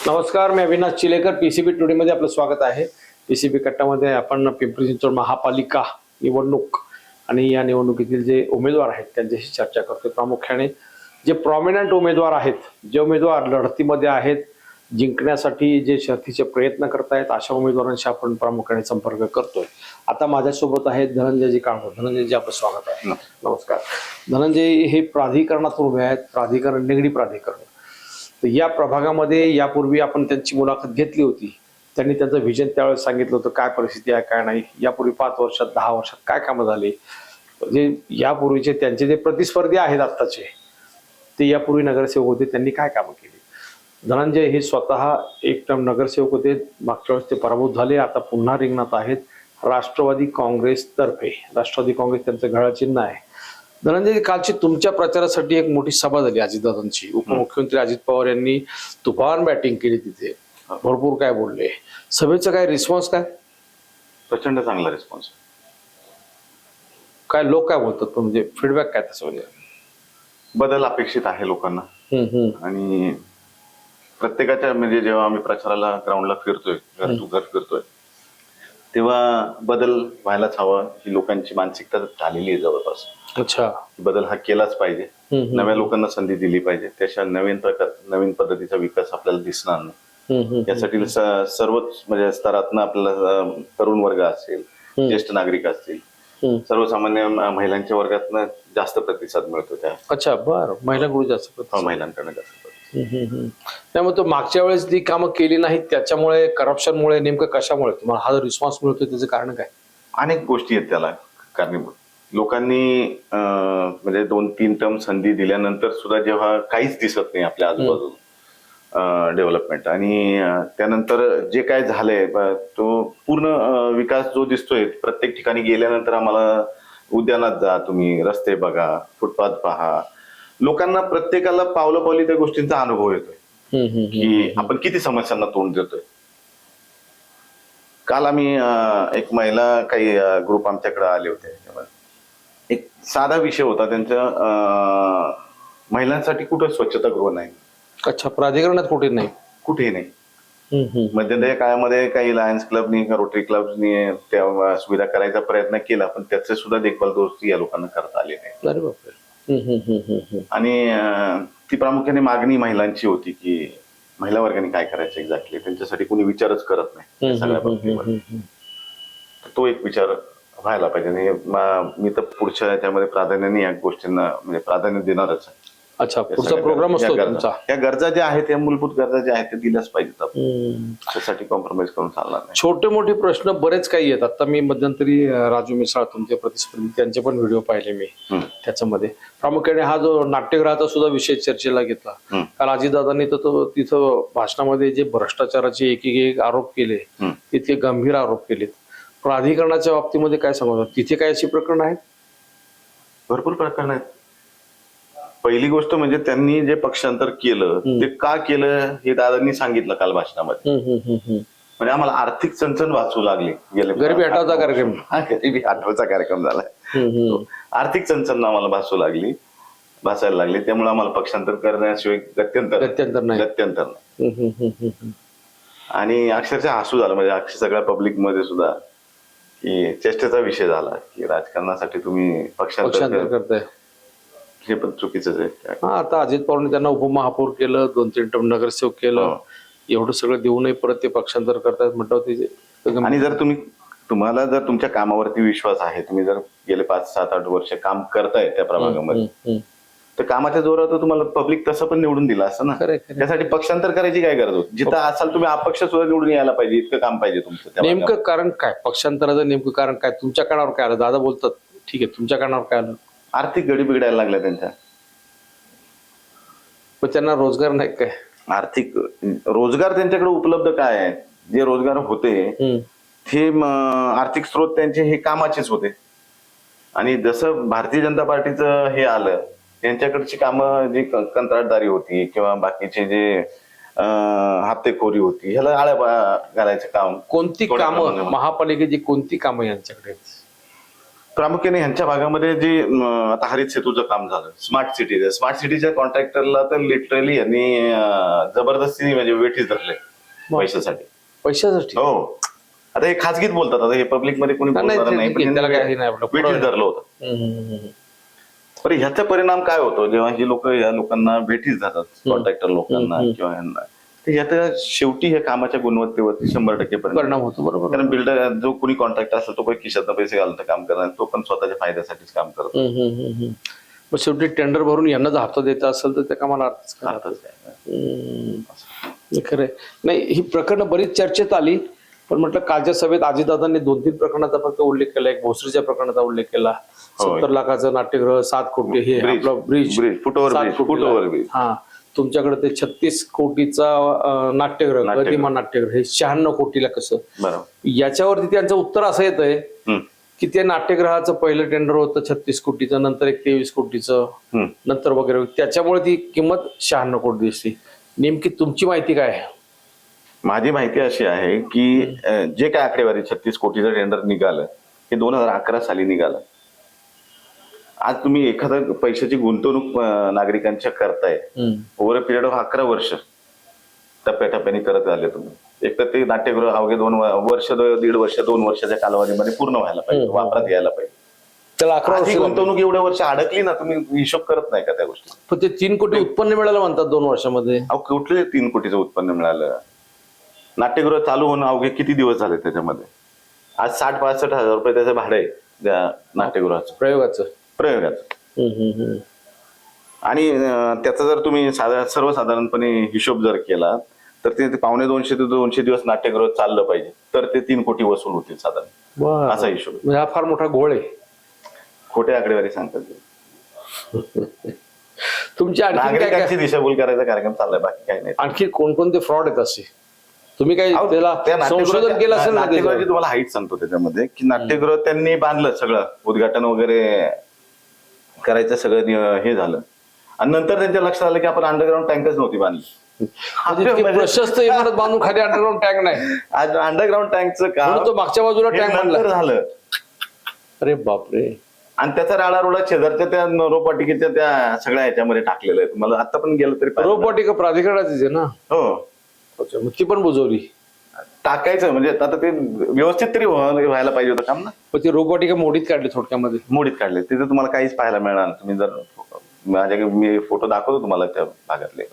नमस्कार, मी Avinash चिलेकर. PCB today मध्ये आपलं स्वागत आहे. पीसीबी कट्टामध्ये आपण पिंपरी चिंचवड महापालिका निवडणूक आणि या निवडणुकीतील जे उमेदवार आहेत त्यांच्याशी चर्चा करतोय. प्रामुख्याने जे प्रॉमिनंट उमेदवार आहेत, जे उमेदवार लढतीमध्ये आहेत, जिंकण्यासाठी जे शर्थीचे प्रयत्न करतायत, अशा उमेदवारांशी आपण प्रामुख्याने संपर्क करतोय. आता माझ्यासोबत आहेत धनंजयजी काळभोर. धनंजयजी, आपलं स्वागत आहे. नमस्कार. धनंजय हे प्राधिकरणातून उभे आहेत, प्राधिकरण निगडी प्राधिकरण. तर या प्रभागामध्ये यापूर्वी आपण त्यांची मुलाखत घेतली होती. त्यांनी त्यांचं व्हिजन त्यावेळेस सांगितलं होतं, काय परिस्थिती आहे काय नाही. यापूर्वी 5 वर्षात 10 वर्षात काय कामं झाली, जे यापूर्वीचे त्यांचे जे प्रतिस्पर्धी आहेत आत्ताचे, ते यापूर्वी नगरसेवक होते, त्यांनी काय कामं केली. धनंजय हे स्वतः एक टर्म नगरसेवक होते. मागच्या वेळेस ते पराभूत झाले, आता पुन्हा रिंगणात आहेत राष्ट्रवादी काँग्रेसतर्फे. राष्ट्रवादी काँग्रेस त्यांचं घड्याळ चिन्ह आहे. धनंजय, कालची तुमच्या प्रचारासाठी एक मोठी सभा झाली अजितदादांची. उपमुख्यमंत्री अजित पवार यांनी तुफान बॅटिंग केली, तिथे भरपूर काय बोलले. सभेचा काय रिस्पॉन्स, काय प्रचंड चांगला रिस्पॉन्स. काय लोक काय बोलतात, म्हणजे फीडबॅक काय तसं, म्हणजे बदल अपेक्षित आहे लोकांना. आणि प्रत्येकाच्या म्हणजे जेव्हा आम्ही प्रचाराला ग्राउंडला फिरतोय, घर टू घर फिरतोय, तेव्हा बदल व्हायलाच हवा ही लोकांची मानसिकता झालेली आहे जवळपास. अच्छा, बदल हा केलाच पाहिजे. नव्या लोकांना संधी दिली पाहिजे. त्याच्या नवीन पद्धतीचा विकास आपल्याला दिसणार नाही. यासाठी सर्वच म्हणजे स्तरातनं आपल्याला तरुण वर्ग असेल, ज्येष्ठ नागरिक असतील, सर्वसामान्य महिलांच्या वर्गातनं जास्त प्रतिसाद मिळतो त्या. अच्छा, बरं. महिलांकडून जास्त प्रतिसाद. महिलांकडनं जास्त प्रतिसाद. त्यामुळे तो मागच्या वेळेस जी कामं केली नाहीत त्याच्यामुळे, करप्शनमुळे, नेमकं कशामुळे तुम्हाला हा रिस्पॉन्स मिळतोय, त्याचं कारण काय? अनेक गोष्टी आहेत त्याला कारणीभूत. लोकांनी म्हणजे 2-3 टर्म संधी दिल्यानंतर सुद्धा जेव्हा काहीच दिसत नाही आपल्या आजूबाजूला डेव्हलपमेंट, आणि त्यानंतर जे काय झालंय तो पूर्ण विकास जो दिसतोय प्रत्येक ठिकाणी गेल्यानंतर, आम्हाला उद्यानात जा तुम्ही, रस्ते बघा, फुटपाथ पहा, लोकांना प्रत्येकाला पावलं त्या गोष्टींचा अनुभव येतोय की आपण किती समस्यांना तोंड देतोय. काल आम्ही एक महिला काही ग्रुप आमच्याकडे आले होते. एक साधा विषय होता त्यांच्या, महिलांसाठी कुठं स्वच्छतागृह नाही. अच्छा, प्राधिकरणात कुठे नाही? कुठेही नाही. मध्यंतरी काळामध्ये काही लायन्स क्लबनी, रोटरी क्लबनी त्या सुविधा करायचा प्रयत्न केला, पण त्याचे सुद्धा देखभाल दोस्त या लोकांना करता आले नाही. अरे बापरे. आणि ती प्रामुख्याने मागणी महिलांची होती की महिला वर्गाने काय करायचं एक्झॅक्टली, त्यांच्यासाठी कोणी विचारच करत नाही सगळ्या बाबतीमध्ये. तो एक विचार व्हायला पाहिजे. मी तर पुढच्या याच्यामध्ये प्राधान्याने या गोष्टींना म्हणजे प्राधान्य देणारच आहे. अच्छा, पुढचा प्रोग्राम असतो तुमचा. या गरजा ज्या आहेत, या मूलभूत गरजा ज्या आहेत, त्या दिल्याच पाहिजेत. त्यासाठी कॉम्प्रोमाइज करून चालणार नाही. छोटे मोठे प्रश्न बरेच काही आहेत. आता मी मध्यंतरी राजू मिसाळ, तुमचे प्रतिस्पर्धी, त्यांचे पण व्हिडिओ पाहिले मी. त्याच्यामध्ये प्रामुख्याने हा जो नाट्यगृहाचा सुद्धा विषय चर्चेला घेतला. कारण अजितदादांनी तर तिथं भाषणामध्ये जे भ्रष्टाचाराचे एक आरोप केले, तितके गंभीर आरोप केलेत. प्राधिकरणाच्या बाबतीमध्ये काय सांगू, तिथे काय अशी प्रकरण आहेत? भरपूर प्रकरण आहेत. पहिली गोष्ट म्हणजे त्यांनी जे पक्षांतर केलं ते का केलं हे दादांनी सांगितलं काल भाषणामध्ये. म्हणजे आम्हाला आर्थिक चणचण वाचू लागली. गरिबी हटावचा कार्यक्रम. गरिबी हटवाचा कार्यक्रम झालाय. आर्थिक चणचण आम्हाला भासायला लागली. त्यामुळे आम्हाला पक्षांतर करण्याशिवाय गत्यंतर नाही. आणि अक्षरशः हसू झालं, म्हणजे अक्षर सगळ्या पब्लिक मध्ये सुद्धा की चेष्टेचा विषय झाला की राजकारणासाठी तुम्ही पक्षांतर करताय, हे पण चुकीचंच आहे. आता अजित पवारांनी त्यांना उपमहापौर केलं, 2-3 टर्म नगरसेवक केलं, एवढं सगळं देऊनही परत ते पक्षांतर करतायत म्हटलं. आणि जर तुम्हाला जर तुमच्या कामावरती विश्वास आहे, तुम्ही जर गेले 5-7-8 वर्ष काम करताय त्या प्रभागामध्ये, तर कामाच्या जोरावर तुम्हाला पब्लिक तसं पण निवडून दिला असं ना. त्यासाठी पक्षांतर करायची काय गरज होती? जिथं असाल तुम्ही अपक्ष सुद्धा निवडून यायला पाहिजे, इतकं काम पाहिजे तुमचं. नेमकं कारण काय पक्षांतराचं, नेमकं कारण काय? तुमच्या कानावर काय आलं? दादा बोलतात, ठीक आहे, तुमच्या कानावर काय आलं? आर्थिक घडी बिघडायला लागल्या त्यांच्या. पण त्यांना रोजगार नाही काय? आर्थिक रोजगार त्यांच्याकडे उपलब्ध काय आहे? जे रोजगार होते ते आर्थिक स्रोत त्यांचे हे कामाचेच होते. आणि जसं भारतीय जनता पार्टीचं हे आलं, त्यांच्याकडची कामं जी कंत्राटदारी होती किंवा बाकीचे जे हप्तेखोरी होती, ह्याला आळा घालायचं काम. कोणती कामं महापालिकेची, कोणती कामं यांच्याकडे? प्रामुख्याने ह्यांच्या भागामध्ये जे आता हरित सेतूचं काम झालं, स्मार्ट सिटीच्या कॉन्ट्रॅक्टरला तर लिटरली यांनी जबरदस्ती म्हणजे वेठीच धरले पैशासाठी. पैशासाठी? हो. आता हे खाजगीत बोलतात, आता हे पब्लिक मध्ये कोणी बोलणार नाही, पण त्याला काही नाही वेठीच धरलं होतं. पण ह्याचा परिणाम काय होतो जेव्हा ही लोक या लोकांना भेटीच जातात, कॉन्ट्रॅक्टर लोकांना किंवा यांना, तर याचा शेवटी ह्या कामाच्या गुणवत्तेवरती 100% परिणाम होतो. बरोबर. कारण बिल्डर जो कोणी कॉन्ट्रॅक्टर असेल तो काही खिशात पैसे घालून काम करणार, तो पण स्वतःच्या फायद्यासाठीच काम करतो. मग शेवटी टेंडर भरून यांना जर हप्ता द्यायचा असेल तर त्या कामाला अर्थच खरंय. नाही, ही प्रकरणं बरीच चर्चेत आली, पण म्हटलं कालच्या सभेत अजितदादांनी 2-3 प्रकरणाचा फक्त उल्लेख केला. एक भोसरीच्या प्रकरणाचा उल्लेख केला, 70 लाखाचं नाट्यगृह, 7 कोटी हे आपलं ब्रिज, फुटओव्हर ब्रिज. हा, तुमच्याकडे ते 36 कोटीचा नाट्यगृह, गदिमा नाट्यगृह, हे 96 कोटीला कसं? बरोबर. याच्यावरती त्यांचं उत्तर असं येत आहे की ते नाट्यगृहाचं पहिलं टेंडर होतं 36 कोटीचं, नंतर एक 23 कोटीचं, नंतर वगैरे, त्याच्यामुळे ती किंमत 96 कोटी दिसते. नेमकी तुमची माहिती काय आहे? माझी माहिती अशी आहे की जे काय आकडेवारी 36 कोटीचं टेंडर निघालं हे 2011 साली निघालं. आज तुम्ही एखादा पैशाची गुंतवणूक नागरिकांच्या करताय ओव्हर अ पिरियड ऑफ 11 वर्ष, टप्प्याटप्प्याने करत आले तुम्ही. एक तर ते नाट्यगृह अवघे 2 वर्ष, 1.5 वर्ष, 2 वर्षाच्या कालावधीमध्ये पूर्ण व्हायला पाहिजे, वापरात यायला पाहिजे. त्याला 11 वर्ष गुंतवणूक एवढ्या वर्ष अडकली ना, तुम्ही हिशोब करत नाही का त्या गोष्टी? पण ते 3 कोटी उत्पन्न मिळालं म्हणतात 2 वर्षामध्ये. अहो, कुठले 3 कोटीचं उत्पन्न मिळालं? नाट्यगृह चालू होणं अवघे किती दिवस झाले त्याच्यामध्ये? आज 60-65 हजार रुपये त्याचं भाडं आहे त्या नाट्यगृहाचं, प्रयोगाचं. आणि त्याचा जर तुम्ही सर्वसाधारणपणे हिशोब जर केला तर ते 250 ते 200 दिवस नाट्यगृह चाललं पाहिजे, तर ते 3 कोटी वसूल होतील साधारण, असा हिशोब. म्हणजे हा फार मोठा घोळ आहे. खोटे आकडेवारी सांगतात. तुमच्या नागरिकांची दिशाभूल करायचा कार्यक्रम चाललाय, बाकी काही नाही. आणखी कोणकोणते फ्रॉड आहेत असे? तुम्ही काही त्याला संशोधन केलं असेल ना? नाट्यगृहाची तुम्हाला हाईट सांगतो त्याच्यामध्ये की नाट्यगृह त्यांनी बांधलं, सगळं उद्घाटन वगैरे करायचं सगळं हे झालं, आणि नंतर त्यांच्या लक्षात आलं की आपण अंडरग्राऊंड टँकच नव्हती बांधली. प्रशस्त इमारत बांधून खाली अंडरग्राऊंड टँक नाही. आज अंडरग्राऊंड टँकचं काम तो मागच्या बाजूला टँक नंतर झालं. अरे बापरे. आणि त्याचा राडारोडा शेजारच्या त्या रोपवाटिकेच्या त्या सगळ्या ह्याच्यामध्ये टाकलेलं आहे. तुम्हाला आता पण गेलं तरी रोपवाटिका प्राधिकरणाचीच आहे ना? हो. ती पण बुजवली. टाकायचं म्हणजे आता ते व्यवस्थित तरी व्हायला पाहिजे होतं काम ना. पण ती रोपवाटिका मोडीत काढली, थोडक्यामध्ये मोडीत काढले. तिथे तुम्हाला काहीच पाहायला मिळणार. तुम्ही जर माझ्याकडे मी फोटो दाखवतो तुम्हाला त्या भागातले.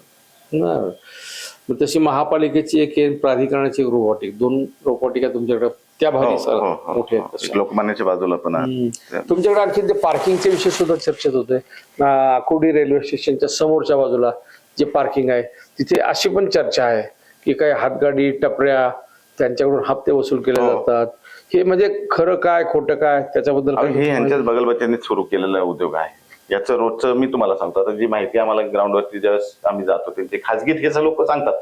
मग तशी महापालिकेची एक, प्राधिकरणाची एक रोपवाटिका, 2 रोपवाटिका तुमच्याकडे त्या भागात मोठे लोकमान्याच्या बाजूला पण. तुमच्याकडे आणखी ते पार्किंगचे विषय सुद्धा चर्चेत होते. आकुर्डी रेल्वे स्टेशनच्या समोरच्या बाजूला जे पार्किंग आहे तिथे अशी पण चर्चा आहे की काही हातगाडी, टपऱ्या, त्यांच्याकडून हप्ते वसूल केले जातात. हे म्हणजे खरं काय खोटं काय त्याच्याबद्दल? हे यांच्याच बगलबच्च्यांनी सुरू केलेला उद्योग आहे. याचं रोजचं मी तुम्हाला सांगतो. आता जी माहिती आम्हाला ग्राउंडवरती ज्यावेळेस आम्ही जातो ते खाजगीत हे लोक सांगतात.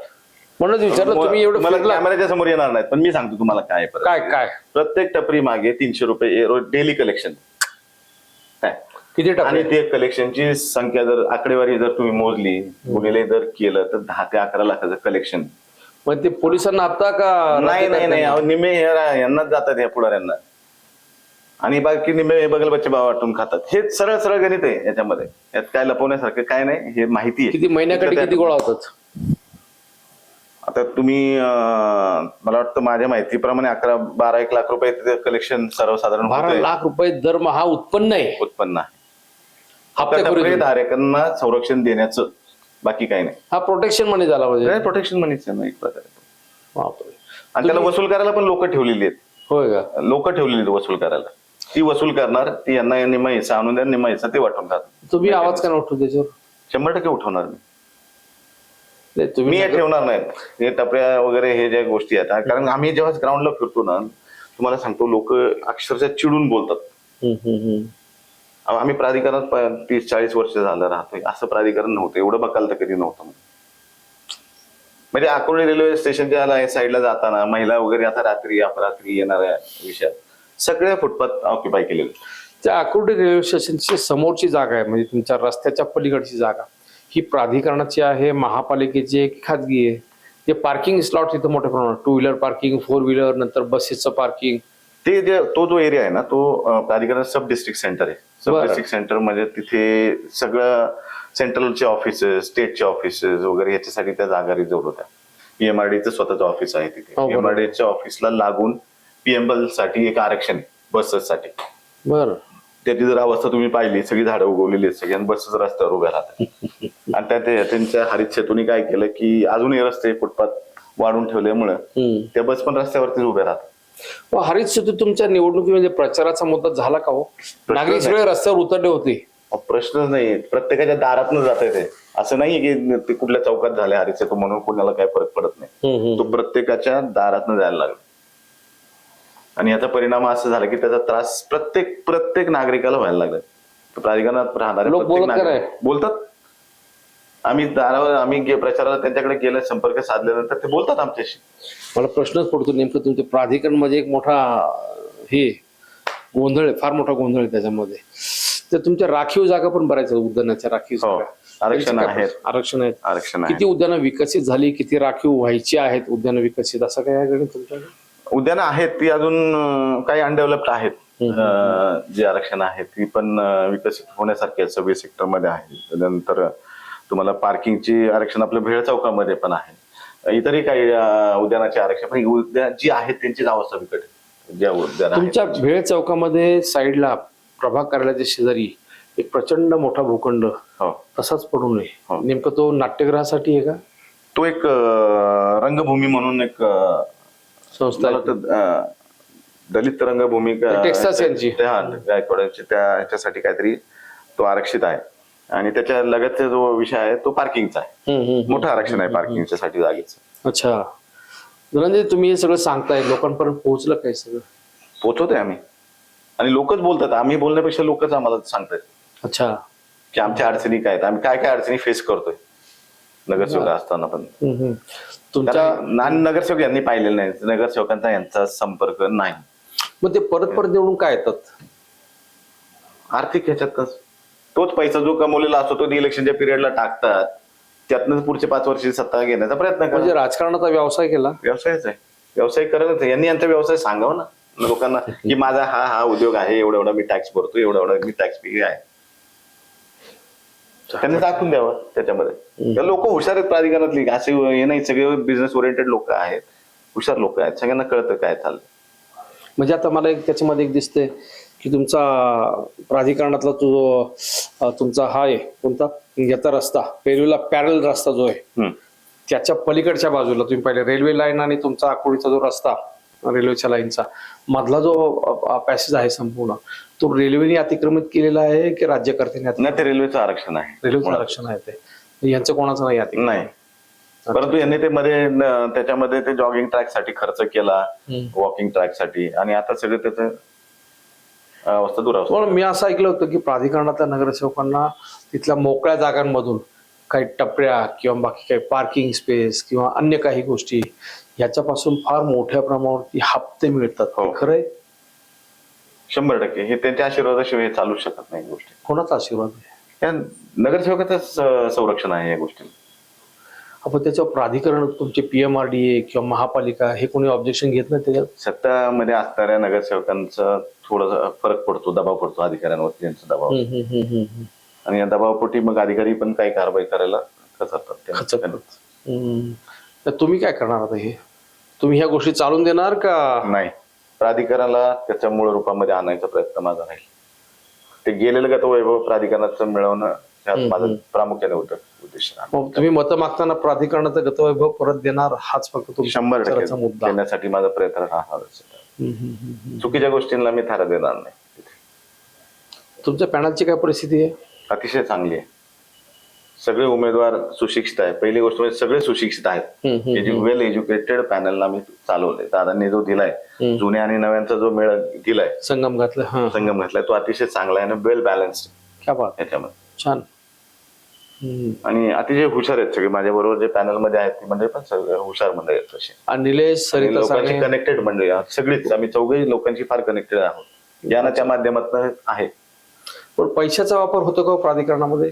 म्हणून विचारलं, तुम्ही एवढं मला कॅमेऱ्याच्या समोर येणार नाहीत, पण मी सांगतो तुम्हाला काय काय प्रत्येक टपरी मागे 300 रुपये डेली कलेक्शन. किती टपरी? आणि ते कलेक्शनची संख्या जर आकडेवारी जर तुम्ही मोजली, गुणिले जर केलं तर 10 ते 11 लाखाचं कलेक्शन. मग ते पोलिसांना हप्ता का? नाही, निम्मे यांनाच जातात या पुढाऱ्यांना, आणि बाकी निम्मे बगलबच्चे भाव वाटून खातात. हे सरळ सरळ गणित आहे याच्यामध्ये. यात काय लपवण्यासारखं काय नाही, हे माहिती आहे. किती महिन्याकडे किती गोळा होतात? आता तुम्ही मला वाटतं माझ्या माहितीप्रमाणे 11-12 लाख रुपये कलेक्शन सर्वसाधारण 12 लाख रुपये दरमहा उत्पन्न आहे. उत्पन्न आहे धारकांना संरक्षण देण्याचं, बाकी काही नाही. हा प्रोटेक्शन मनी झाला म्हणजे? प्रोटेक्शन मनीच आहे ना एक प्रकारे. आणि त्याला वसूल करायला पण लोक ठेवलेली आहेत. होय का? लोक ठेवलेली आहेत वसूल करायला. ती वसूल करणार, ती यांना निम्मा हिस्सा आणून द्या, निम्मा हिस्सा ते वाटून खातात. तुम्ही आवाज का उठवतो त्याच्यावर? 100% उठवणार मी. तुम्ही हे ठेवणार नाहीत हे टपऱ्या वगैरे, हे ज्या गोष्टी आहेत. कारण आम्ही जेव्हा ग्राउंडला फिरतो ना, तुम्हाला सांगतो, लोक अक्षरशः चिडून बोलतात. आम्ही प्राधिकरणात 30-40 वर्ष झालं राहतोय. असं प्राधिकरण नव्हतं, एवढं बकाल तर कधी नव्हतं. म्हणजे आकुर्डी रेल्वे स्टेशनच्या साईडला जाताना महिला वगैरे आता रात्री अपरात्री येणाऱ्या विषयात सगळ्या फुटपाथ ऑक्युपाय केलेले. त्या आकुर्डी रेल्वे स्टेशनची समोरची जागा आहे, म्हणजे तुमच्या रस्त्याच्या पलीकडची जागा, ही प्राधिकरणाची आहे, महापालिकेची आहे की खाजगी आहे? ते पार्किंग स्लॉट तिथं मोठ्या प्रमाणात, 2 व्हीलर पार्किंग, 4 व्हीलर, नंतर बसेसचं पार्किंग, ते जे तो जो एरिया आहे ना तो प्राधिकरण सब डिस्ट्रिक्ट सेंटर आहे. सब बरं. डिस्ट्रिक्ट सेंटर म्हणजे तिथे सगळं सेंट्रलचे ऑफिसेस, स्टेटचे ऑफिसेस वगैरे याच्यासाठी त्या जागा रिझर्व होत्या. पीएमआरडीचं स्वतःचं ऑफिस आहे तिथे. हो, बरोबर. पीएमआरडीच्या ऑफिसला लागून पीएमएल साठी एक आरक्षण आहे बसेससाठी. बरं. त्याची जर अवस्था तुम्ही पाहिली, सगळी झाडं उगवलेली आहेत, सगळ्या बसेस रस्त्यावर उभ्या राहतात. आणि त्यांच्या हरित सेतूने काय केलं की अजूनही रस्ते फुटपाथ वाढून ठेवल्यामुळं त्या बस पण रस्त्यावरतीच उभ्या राहतात. मग हरित सेतू तुमच्या निवडणुकीमध्ये प्रचाराचा मुद्दा झाला का हो? नागरिक सगळे रस्त्यावर उतरले होते. प्रश्नच नाही, प्रत्येकाच्या दारातनं जात आहे ते. असं नाहीये की ते कुठल्या चौकात झाले हरित सेतू म्हणून कोणाला काही फरक पडत नाही. तो प्रत्येकाच्या दारातनं जायला लागला. आणि याचा परिणाम असा झाला की त्याचा त्रास प्रत्येक नागरिकाला व्हायला लागला. प्राधिकरणात राहणारे लोक प्रत्येक बोलत काय? नागरिक बोलतात. आम्ही प्रचाराला त्यांच्याकडे गेले, संपर्क साधल्यानंतर ते बोलतात आमच्याशी. मला प्रश्नच पडतो नेमकं तुमच्या प्राधिकरण मध्ये एक मोठा हे गोंधळ आहे, फार मोठा गोंधळ आहे त्याच्यामध्ये. तर तुमच्या राखीव जागा पण बऱ्याच आहेत, उद्यानाच्या राखीव हो, जागा. आरक्षण आहेत. आरक्षण आहेत. किती उद्यानं विकसित झाली, किती राखीव व्हायची आहेत उद्यानं विकसित, असं काय आहे गणित तुमच्याकडे? उद्यानं आहेत ती अजून काही अनडेव्हलप्ड आहेत. जी आरक्षण आहेत ती पण विकसित होण्यासारखी सगळे सेक्टर मध्ये आहे. त्यानंतर तुम्हाला पार्किंगची आरक्षण आपल्या भेळ चौकामध्ये पण आहे. इतरही काही उद्यानाचे आरक्षण, पण उद्यान जी आहेत त्यांचीच अवस्था बिकट आहे. ज्या उद्यान तुमच्या भेळ चौकामध्ये साईडला प्रभाग कार्यालयाच्या शेजारी एक प्रचंड मोठा भूखंड तसाच पडू नये, नेमकं तो नाट्यगृहासाठी आहे का? तो एक रंगभूमी म्हणून एक संस्था दलित रंगभूमी टेक्सास यांची गायकवाडांची, त्या ह्याच्यासाठी काहीतरी तो आरक्षित आहे. आणि त्याच्या लगतचा जो विषय आहे तो पार्किंगचा आहे. मोठं आरक्षण आहे पार्किंगच्या साठी जागेचं. अच्छा, धनंजय तुम्ही हे सगळं सांगताय, लोकांपर्यंत पोहोचलं काय सगळं? पोहोचवतोय आम्ही, आणि लोकच बोलतात. आम्ही बोलण्यापेक्षा लोकच आम्हाला सांगतात. अच्छा, की आमच्या अडचणी काय आहेत, आम्ही काय काय अडचणी फेस करतोय नगरसेवक असताना पण. तुमच्या नगरसेवक यांनी पाहिलेलं नाही, नगरसेवकांचा यांचा संपर्क नाही. मग ते परत निवडून काय येतात? आर्थिक ह्याच्यातच तोच पैसा जो कमवलेला असतो तो इलेक्शनच्या पिरियडला टाकतात. त्यातनं पुढचे 5 वर्ष सत्ता घेण्याचा प्रयत्न करतात. म्हणजे राजकारणाचा व्यवसाय केला. व्यवसायच आहे, व्यवसाय करतच आहे. यांनी यांचा व्यवसाय सांगावं ना लोकांना की माझा हा उद्योग आहे, एवढा मी टॅक्स भरतो, एवढा मी टॅक्स पे आहे. त्यांनी दाखवून द्यावं त्याच्यामध्ये. लोक हुशार आहेत प्राधिकरणातली, असे हे नाही, सगळे बिझनेस ओरिएंटेड लोक आहेत, हुशार लोक आहेत, सगळ्यांना कळतं काय चाललं. म्हणजे आता मला त्याच्यामध्ये एक दिसतंय की तुमचा प्राधिकरणातला जो तुमचा हा आहे कोणता याचा रस्ता, रेल्वेला पॅरल रस्ता जो आहे त्याच्या पलीकडच्या बाजूला तुम्ही पाहिले रेल्वे लाईन आणि तुमचा आकुर्डीचा जो रस्ता रेल्वेच्या लाईनचा मधला जो पॅसेज आहे संपूर्ण, तो रेल्वेने अतिक्रमित केलेला आहे की राज्यकर्त्यांनी? नाही, ते रेल्वेचं आरक्षण आहे. रेल्वेचं आरक्षण आहे ते, यांचं कोणाचं नाही अतिक्रमण नाही. परंतु यांनी ते मध्ये त्याच्यामध्ये ते जॉगिंग ट्रॅक साठी खर्च केला, वॉकिंग ट्रॅक साठी, आणि आता सगळं त्याचं अवस्था दुरावस्था. पण मी असं ऐकलं होतं की प्राधिकरणातल्या नगरसेवकांना तिथल्या मोकळ्या जागांमधून काही टपऱ्या किंवा बाकी काही पार्किंग स्पेस किंवा अन्य काही गोष्टी याच्यापासून फार मोठ्या प्रमाणावरती हप्ते मिळतात. खरंय? 100% हे त्यांच्या आशीर्वादाशिवाय चालू शकत नाही गोष्टी. कोणाचा आशीर्वाद आहे? या नगरसेवकाचं संरक्षण आहे या गोष्टी. आपण त्याच्यावर प्राधिकरण तुमचे पीएमआरडीए किंवा महापालिका हे कोणी ऑब्जेक्शन घेत नाही त्याच्यात? सत्तामध्ये असणाऱ्या नगरसेवकांचा थोडासा फरक पडतो, दबाव पडतो अधिकाऱ्यांवरती, त्यांचा दबाव. आणि या दबावापोटी मग अधिकारी पण काही कारवाई करायला खचतात. तर तुम्ही काय करणार आता? हे तुम्ही ह्या गोष्टी चालून देणार का? नाही, प्राधिकरणाला त्याच्या मूळ रूपामध्ये आणायचा प्रयत्न माझा राहील. ते गेलेलं गतवैभव प्राधिकरणाचं मिळवणं ह्यात माझं प्रामुख्याने उद्देश. तुम्ही मतं मागताना प्राधिकरणाचं गतवैभव परत देणार हाच फक्त 100% मुद्दा देण्यासाठी माझा प्रयत्न राहणारच. चुकीच्या गोष्टींना मी थारा देणार नाही. तुमच्या पॅनलची काय परिस्थिती आहे? अतिशय चांगली आहे. सगळे उमेदवार सुशिक्षित आहेत. पहिली गोष्ट म्हणजे सगळे सुशिक्षित आहेत. वेल एज्युकेटेड पॅनलला मी चालवले. दादांनी जो दिलाय, जुन्या आणि नव्यांचा जो मेळ दिलाय, संगम घातलाय, तो अतिशय चांगला आहे आणि वेल बॅलन्स्ड. क्या बात. याच्यामध्ये छान. आणि अतिशय हुशार आहेत सगळे. माझ्या बरोबर जे पॅनल मध्ये आहेत ती म्हणजे पण सगळे हुशार मंडळी आहेत तसे. आणि निलेश लोकांची कनेक्टेड मंडळी सगळीच. आम्ही चौघही लोकांची फार कनेक्टेड आहोत, ज्ञानाच्या माध्यमातून आहे. पण पैशाचा वापर होतो का प्राधिकरणामध्ये?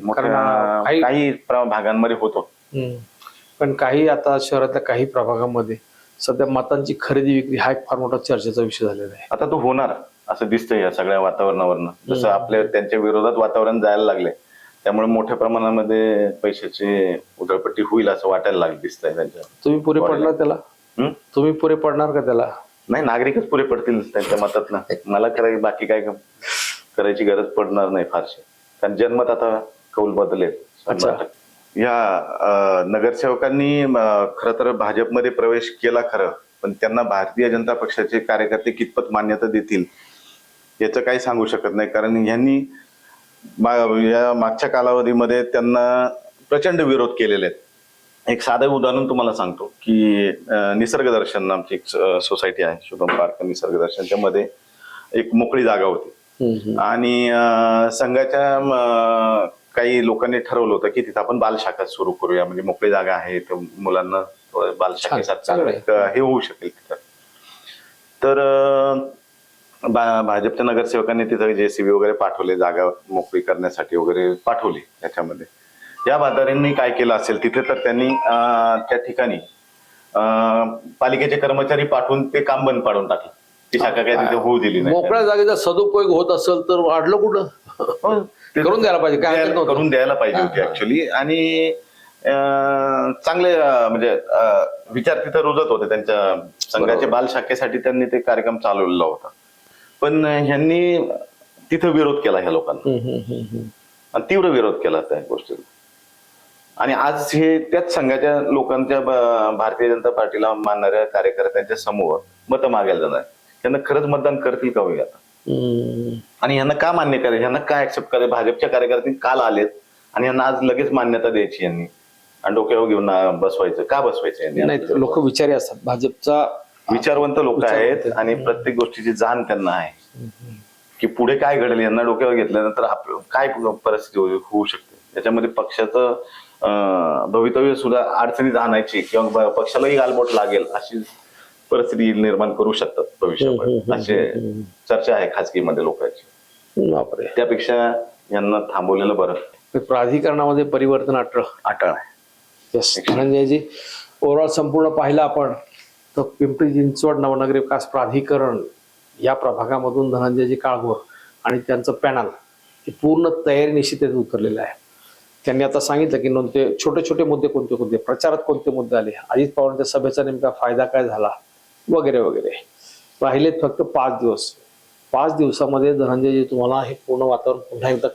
काही भागांमध्ये होतो, पण काही आता शहरातल्या काही प्रभागामध्ये सध्या मतांची खरेदी विक्री हा एक फार मोठा चर्चेचा विषय झालेला आहे. आता तो होणार असं दिसतंय या सगळ्या वातावरणावरनं. जसं आपल्या त्यांच्या विरोधात वातावरण जायला लागले त्यामुळे मोठ्या प्रमाणामध्ये पैशाची उधळपट्टी होईल असं वाटायला लागलं दिसतंय त्यांच्या. तुम्ही पुरे पडणार त्याला? तुम्ही पुरे पडणार का त्याला? नाही, नागरिकच पुरे पडतील त्यांच्या मतातनं. मला बाकी काय करायची गरज पडणार नाही फारशी, कारण जनमत आता कौल बदलेल. या नगरसेवकांनी खरं तर भाजपमध्ये प्रवेश केला खरं, पण त्यांना भारतीय जनता पक्षाचे कार्यकर्ते कितपत मान्यता देतील याचं काही सांगू शकत नाही, कारण यांनी या मागच्या कालावधीमध्ये त्यांना प्रचंड विरोध केलेले आहेत. एक साधं उदाहरण तुम्हाला सांगतो की निसर्ग दर्शन आमची एक सोसायटी आहे, शुभम पार्क निसर्ग दर्शन, त्यामध्ये एक मोकळी जागा होती आणि संघाच्या काही लोकांनी ठरवलं होतं की तिथं आपण बालशाखा सुरू करूया, म्हणजे मोकळी जागा आहे तर मुलांना बालशाखेसाठी हे होऊ शकेल तिथं. तर भाजपच्या नगरसेवकांनी तिथं JCB वगैरे पाठवले, जागा मोकळी करण्यासाठी वगैरे पाठवली. त्याच्यामध्ये या बाजाऱ्यांनी काय केलं असेल तिथे, तर त्यांनी त्या ठिकाणी पालिकेचे कर्मचारी पाठवून ते काम बंद पाडून टाकलं. ती शाखा काय तिथे होऊ दिली नाही. मोकळ्या जागेचा सदुपयोग होत असेल तर वाढलं कुठं? करून द्यायला पाहिजे, काय करून द्यायला पाहिजे होती ऍक्च्युली. आणि चांगले म्हणजे विचार तिथं रुजत होते त्यांच्या संघाच्या बालशाखेसाठी. त्यांनी ते कार्यक्रम चालवलेला होता, पण ह्यांनी तिथं विरोध केला ह्या लोकांना, तीव्र विरोध केला त्या गोष्टीला. आणि आज हे त्याच संघाच्या लोकांच्या भारतीय जनता पार्टीला मानणाऱ्या कार्यकर्त्यांच्या समोर मतं मागायला जाणार. त्यांना खरंच मतदान करतील का होईल आता? आणि यांना का मान्य करायचं, यांना का ऍक्सेप्ट करायचं? भाजपच्या कार्यकर्ते काल आलेत आणि यांना आज लगेच मान्यता द्यायची यांनी आणि डोक्यावर घेऊन बसवायचं का? बसवायचं यांनी? नाही, लोक विचारी असतात, भाजपचा विचारवंत लोक आहेत आणि प्रत्येक गोष्टीची जाण त्यांना आहे की पुढे काय घडेल. यांना डोक्यावर घेतल्यानंतर काय परिस्थिती होऊ शकते, त्याच्यामध्ये पक्षाचं भवितव्य सुद्धा अडचणीत आणायची किंवा पक्षालाही गालबोट लागेल अशी परिस्थिती निर्माण करू शकतात भविष्यामध्ये, असे चर्चा आहे खासगीमध्ये लोकांची. त्यापेक्षा यांना थांबवलेलं बरं. प्राधिकरणामध्ये परिवर्तन अटळ आहे. धनंजयजी, ओव्हरऑल संपूर्ण पाहिलं आपण तर पिंपरी चिंचवड नवनगरी विकास प्राधिकरण या प्रभागामधून धनंजयजी काळभोर आणि त्यांचं पॅनल हे पूर्ण तयारीनिशी ते उतरलेलं आहे. त्यांनी आता सांगितलं की नंतर छोटे छोटे मुद्दे कोणते कोणते, प्रचारात कोणते मुद्दे आले, अजित पवारांच्या सभेचा नेमका फायदा काय झाला वगैरे वगैरे. राहिलेत फक्त 5 दिवस. 5 दिवसामध्ये धनंजयजी तुम्हाला हे पूर्ण वातावरण पुन्हा एकदा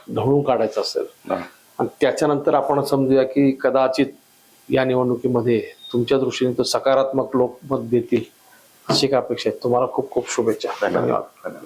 ढवळून काढायचं असेल आणि त्याच्यानंतर आपण समजूया की कदाचित या निवडणुकीमध्ये तुमच्या दृष्टीने तो सकारात्मक लोक मत देतील अशी काय अपेक्षा आहे. तुम्हाला खूप खूप शुभेच्छा. धन्यवाद.